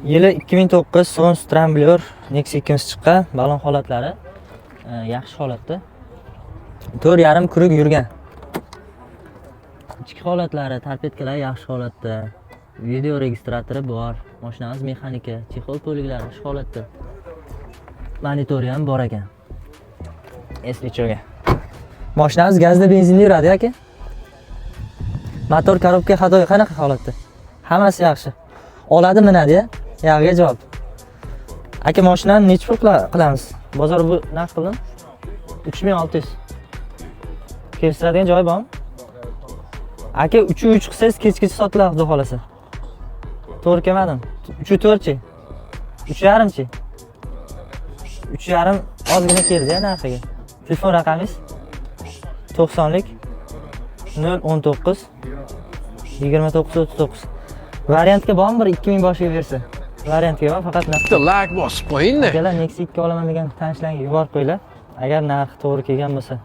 Yili 2009 Son Scrambler Nexia 2 chiqqan, balon holatlari yaxshi holatda. 4,5 kuruk yurgan. Ichki holatlari, torpedkalar yaxshi holatda. Video registratori bor. Mashinamiz mexanika, chexol poliklari yaxshi holatda. Monitori ham bor ekan. Eslichoga. Mashinamiz gazda benzinli yuradi aka. Motor, korobka, hadoy qanaqa holatda? Hammasi yaxshi. Oladi minadi ya. Yog'iga javob. Aka mashinani necha pul qilamiz? Bozor bu narx qildim. 3600. Kelishtiradigan joyi bormi? Aka 3 qilsangiz kechgacha sotiladi xudo xolasa. To'g'ri kelmadim. 3-4chi? 3,5chi? 3,5 ozgina keldi-ya narxiga. Telefon raqamingiz? 90lik 019 2939. Variantga bormi bir 2000 boshiga bersa? Variantga bor, faqat narx. Like bosib qo'ying-da. Akalar Nexia 2 olaman degan tanishlarga yuborib qo'yinglar. Agar narx to'g'ri kelgan bo'lsa.